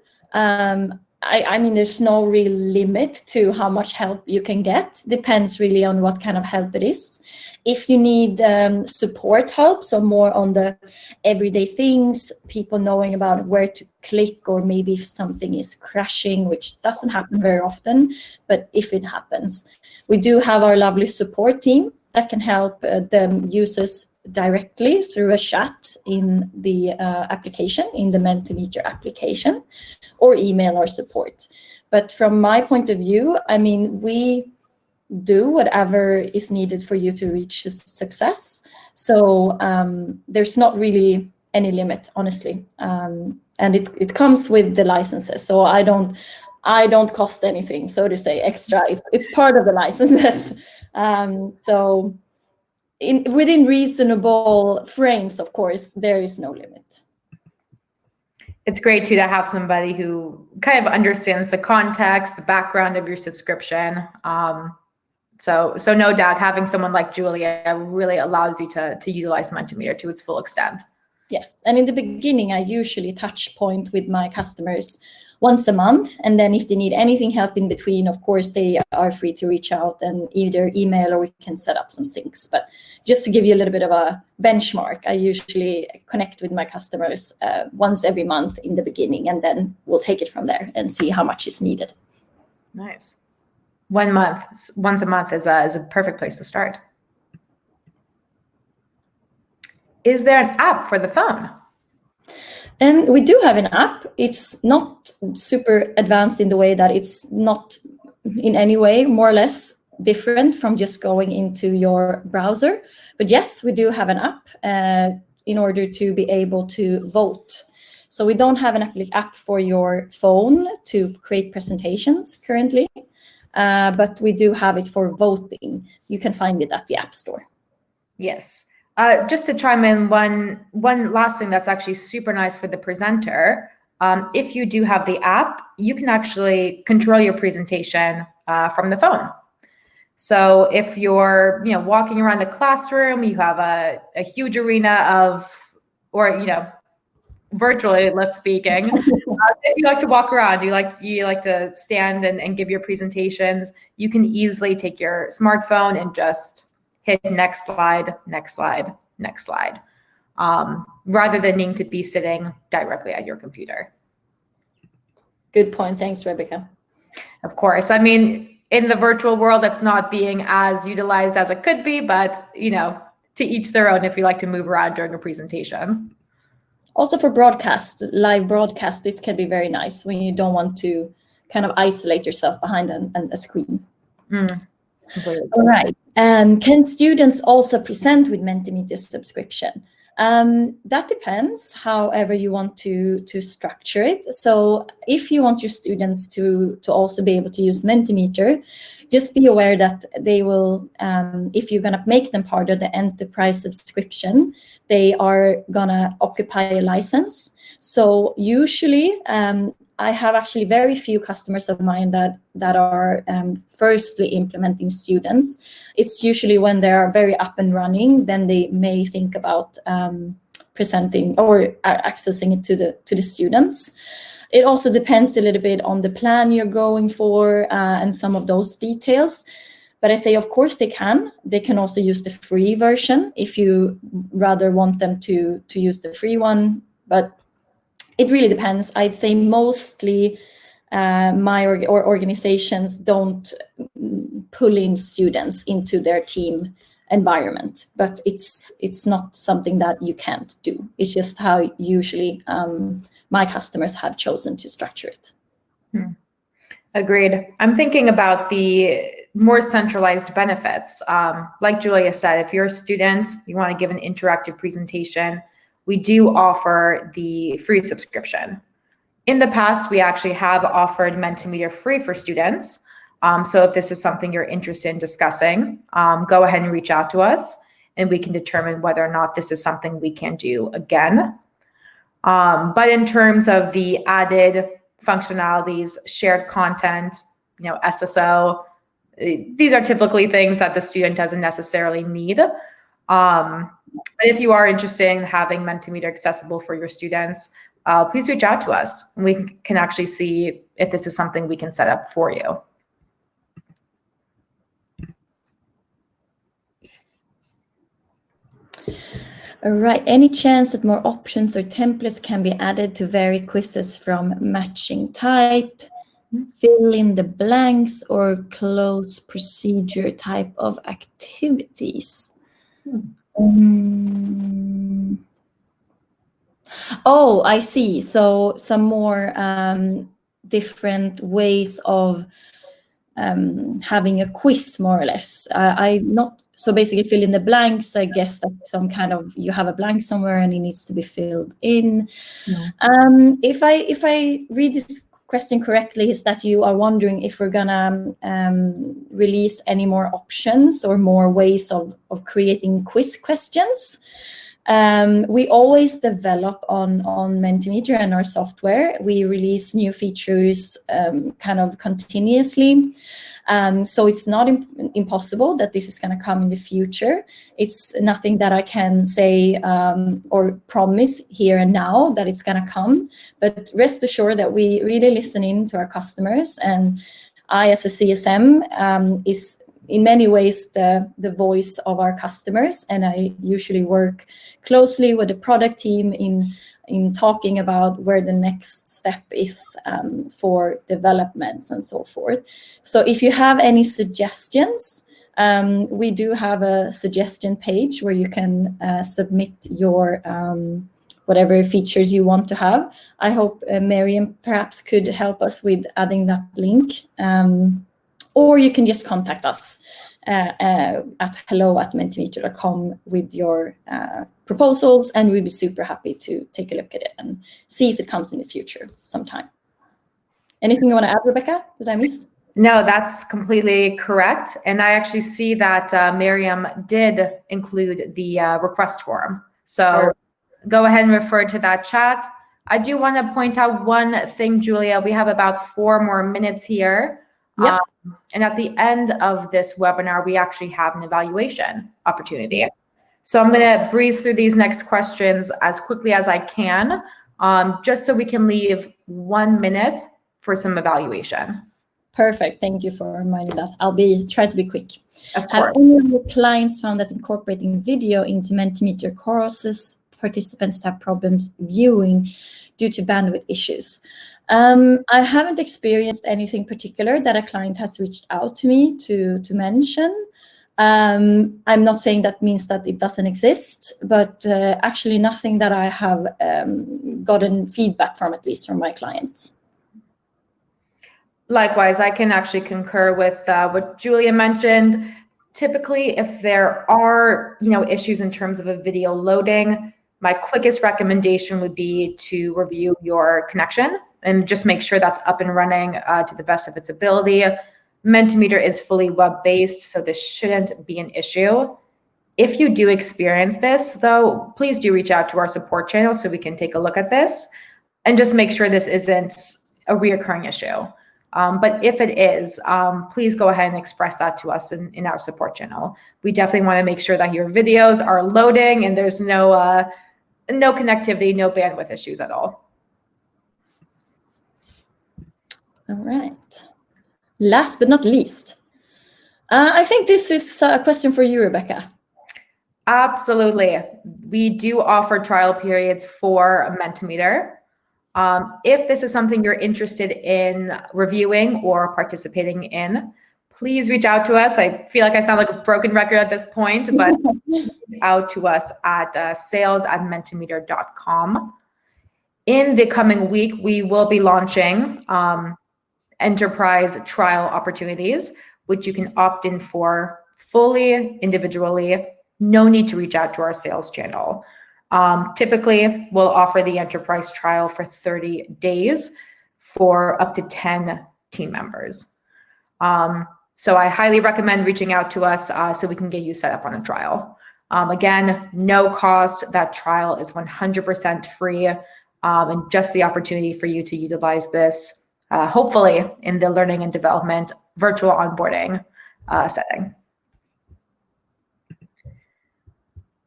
S2: I mean, there's no real limit to how much help you can get. Depends really on what kind of help it is. If you need support help, so more on the everyday things, people knowing about where to click, or maybe if something is crashing, which doesn't happen very often, but if it happens, we do have our lovely support team that can help the users directly through a chat in the application, in the Mentimeter application, or email our support. But from my point of view, I mean, we do whatever is needed for you to reach success. So there's not really any limit, honestly. And it comes with the licenses. So I don't cost anything, so to say, extra. It's part of the licenses. So within reasonable frames, of course, there is no limit.
S1: It's great too to have somebody who kind of understands the context, the background of your subscription. So no doubt having someone like Julia really allows you to utilize Mentimeter to its full extent.
S2: Yes, and in the beginning, I usually touch point with my customers once a month. And then if they need anything help in between, of course, they are free to reach out and either email or we can set up some syncs. But just to give you a little bit of a benchmark, I usually connect with my customers once every month in the beginning, and then we'll take it from there and see how much is needed.
S1: Nice. Once a month is a perfect place to start. Is there an app for the phone?
S2: And we do have an app. It's not super advanced in the way that it's not in any way more or less different from just going into your browser. But yes, we do have an app in order to be able to vote. So we don't have an app for your phone to create presentations currently, but we do have it for voting. You can find it at the App Store.
S1: Yes. Just to chime in, one last thing that's actually super nice for the presenter. if you do have the app, you can actually control your presentation from the phone. So if you're, walking around the classroom, you have a huge arena of, or, virtually, let's speaking. If you like to walk around, you like to stand and give your presentations, you can easily take your smartphone and just hit next slide, next slide, next slide, rather than needing to be sitting directly at your computer.
S2: Good point. Thanks, Rebecca.
S1: Of course. I mean, in the virtual world, that's not being as utilized as it could be, but, to each their own if you like to move around during a presentation.
S2: Also for broadcast, live broadcast, this can be very nice when you don't want to kind of isolate yourself behind a screen. All right. Can students also present with Mentimeter subscription? That depends, however you want to structure it. So if you want your students to also be able to use Mentimeter, just be aware that they will, if you're going to make them part of the enterprise subscription, they are going to occupy a license. So usually, I have actually very few customers of mine that are firstly implementing students. It's usually when they are very up and running, then they may think about presenting or accessing it to the students. It also depends a little bit on the plan you're going for and some of those details. But I say, of course, they can. They can also use the free version if you rather want them to use the free one. But it really depends. I'd say mostly my organizations don't pull in students into their team environment, but it's not something that you can't do. It's just how usually my customers have chosen to structure it.
S1: Agreed. I'm thinking about the more centralized benefits. Like Julia said, if you're a student, you want to give an interactive presentation, we do offer the free subscription. In the past, we actually have offered Mentimeter free for students. So if this is something you're interested in discussing, go ahead and reach out to us and we can determine whether or not this is something we can do again. But in terms of the added functionalities, shared content, SSO, these are typically things that the student doesn't necessarily need. But if you are interested in having Mentimeter accessible for your students, please reach out to us. We can actually see if this is something we can set up for you.
S2: All right. Any chance that more options or templates can be added to vary quizzes from matching type, fill in the blanks, or close procedure type of activities? Oh, I see. So some more different ways of having a quiz, more or less. So basically fill in the blanks. I guess that's some kind of, you have a blank somewhere and it needs to be filled in. If I read this question correctly, is that you are wondering if we're gonna release any more options or more ways of creating quiz questions. We always develop on Mentimeter and our software. We release new features kind of continuously. So it's not impossible that this is going to come in the future. It's nothing that I can say or promise here and now that it's going to come. But rest assured that we really listen in to our customers. And I, as a CSM, is in many ways the voice of our customers. And I usually work closely with the product team in talking about where the next step is for developments and so forth. So if you have any suggestions, we do have a suggestion page where you can submit your whatever features you want to have. I hope Miriam perhaps could help us with adding that link. Or you can just contact us at hello@mentimeter.com with your proposals, and we'd be super happy to take a look at it and see if it comes in the future sometime. Anything you want to add, Rebecca? Did I miss?
S1: No, that's completely correct. And I actually see that Miriam did include the request form. So go ahead and refer to that chat. I do want to point out one thing, Julia. We have about 4 more minutes here.
S2: Yep.
S1: And at the end of this webinar, we actually have an evaluation opportunity.
S2: Yep.
S1: So I'm going to breeze through these next questions as quickly as I can, just so we can leave 1 minute for some evaluation.
S2: Perfect. Thank you for reminding that. Try to be quick.
S1: Of course.
S2: Have any of your clients found that incorporating video into Mentimeter courses, participants have problems viewing due to bandwidth issues? I haven't experienced anything particular that a client has reached out to me to mention. I'm not saying that means that it doesn't exist, but actually nothing that I have gotten feedback from, at least from my clients.
S1: Likewise, I can actually concur with what Julia mentioned. Typically, if there are issues in terms of a video loading, my quickest recommendation would be to review your connection and just make sure that's up and running to the best of its ability. Mentimeter is fully web-based, so this shouldn't be an issue. If you do experience this, though, please do reach out to our support channel so we can take a look at this and just make sure this isn't a reoccurring issue. But if it is, please go ahead and express that to us in our support channel. We definitely want to make sure that your videos are loading and there's no connectivity, no bandwidth issues at all.
S2: All right. Last but not least, I think this is a question for you, Rebecca.
S1: Absolutely. We do offer trial periods for Mentimeter. If this is something you're interested in reviewing or participating in, please reach out to us. I feel like I sound like a broken record at this point, but reach out to us at sales@mentimeter.com. In the coming week, we will be launching enterprise trial opportunities, which you can opt in for fully individually. No need to reach out to our sales channel. Typically, we'll offer the enterprise trial for 30 days for up to 10 team members. So I highly recommend reaching out to us so we can get you set up on a trial. Again, no cost. That trial is 100% free and just the opportunity for you to utilize this, hopefully in the learning and development virtual onboarding setting.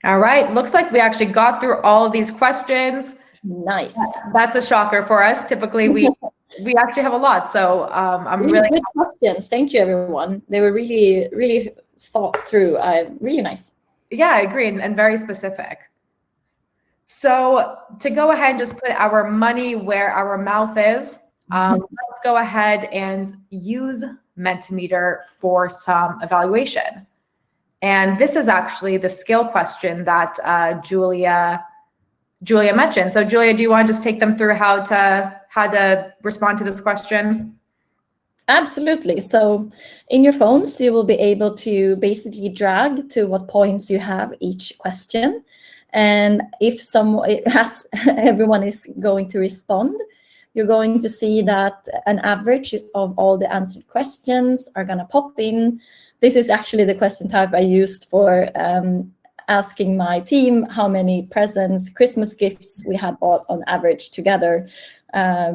S1: All right, looks like we actually got through all of these questions.
S2: Nice.
S1: That's a shocker for us. Typically, we actually have a lot. So I'm really
S2: good questions. Thank you, everyone. They were really, really thought through. Really nice.
S1: Yeah, I agree, and very specific. So to go ahead and just put our money where our mouth is, let's go ahead and use Mentimeter for some evaluation. And this is actually the skill question that Julia mentioned. So Julia, do you want to just take them through how to respond to this question?
S2: Absolutely. So in your phones, you will be able to basically drag to what points you have each question. And if everyone is going to respond, you're going to see that an average of all the answered questions are going to pop in. This is actually the question type I used for asking my team how many presents, Christmas gifts we had bought on average together,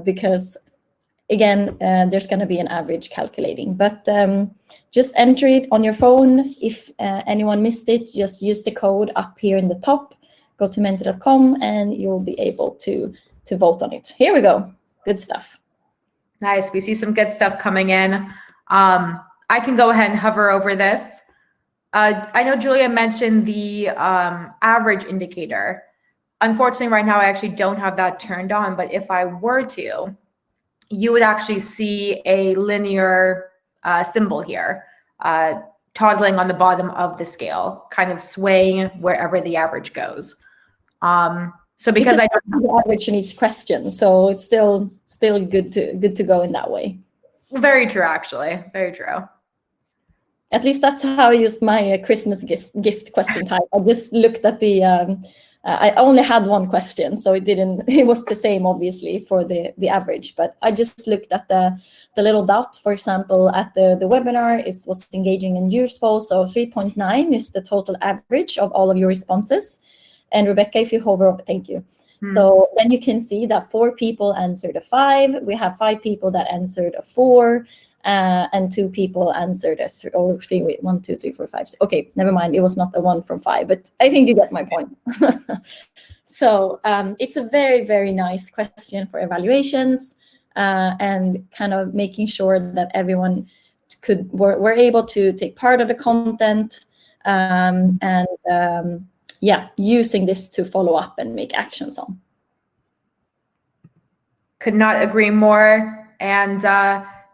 S2: because again, there's going to be an average calculating. But just enter it on your phone. If anyone missed it, just use the code up here in the top. Go to mentimeter.com and you'll be able to vote on it. Here we go. Good stuff.
S1: Nice. We see some good stuff coming in. I can go ahead and hover over this. I know Julia mentioned the average indicator. Unfortunately, right now, I actually don't have that turned on, but if I were to, you would actually see a linear symbol here, toggling on the bottom of the scale, kind of swaying wherever the average goes. So because I don't have
S2: the average in each question, so it's still good to go in that way.
S1: Very true, actually. Very true.
S2: At least that's how I used my Christmas gift question type. I just looked at the, I only had one question, so it was the same, obviously, for the average. But I just looked at the little dot, for example, at the webinar was engaging and useful. So 3.9 is the total average of all of your responses. And Rebecca, if you hover over, thank you. So then you can see that 4 people answered a 5. We have 5 people that answered a 4. And 2 people answered a 3 or 3. Wait, 1, 2, 3, 4, 5. Okay, never mind. It was not a 1 from 5, but I think you get my point. So it's a very, very nice question for evaluations and kind of making sure that everyone were able to take part of the content using this to follow up and make actions on.
S1: Could not agree more. And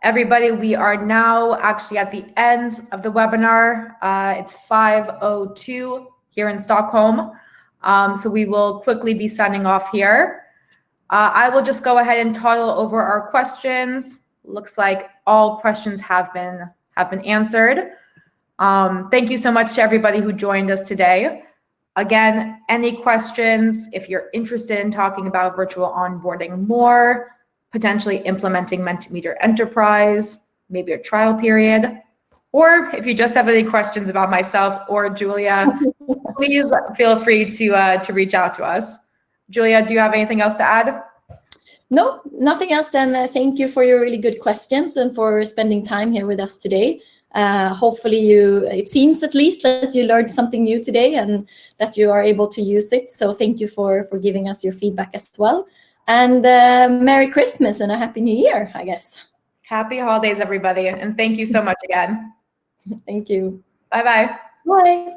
S1: everybody, we are now actually at the end of the webinar. It's 5:02 here in Stockholm. So we will quickly be signing off here. I will just go ahead and toddle over our questions. Looks like all questions have been answered. Thank you so much to everybody who joined us today. Again, any questions, if you're interested in talking about virtual onboarding more, potentially implementing Mentimeter Enterprise, maybe a trial period, or if you just have any questions about myself or Julia, please feel free to reach out to us. Julia, do you have anything else to add?
S2: No, nothing else then. Thank you for your really good questions and for spending time here with us today. Hopefully it seems at least that you learned something new today and that you are able to use it. So thank you for giving us your feedback as well. And Merry Christmas and a Happy New Year, I guess.
S1: Happy holidays, everybody. And thank you so much again.
S2: Thank you.
S1: Bye-bye.
S2: Bye.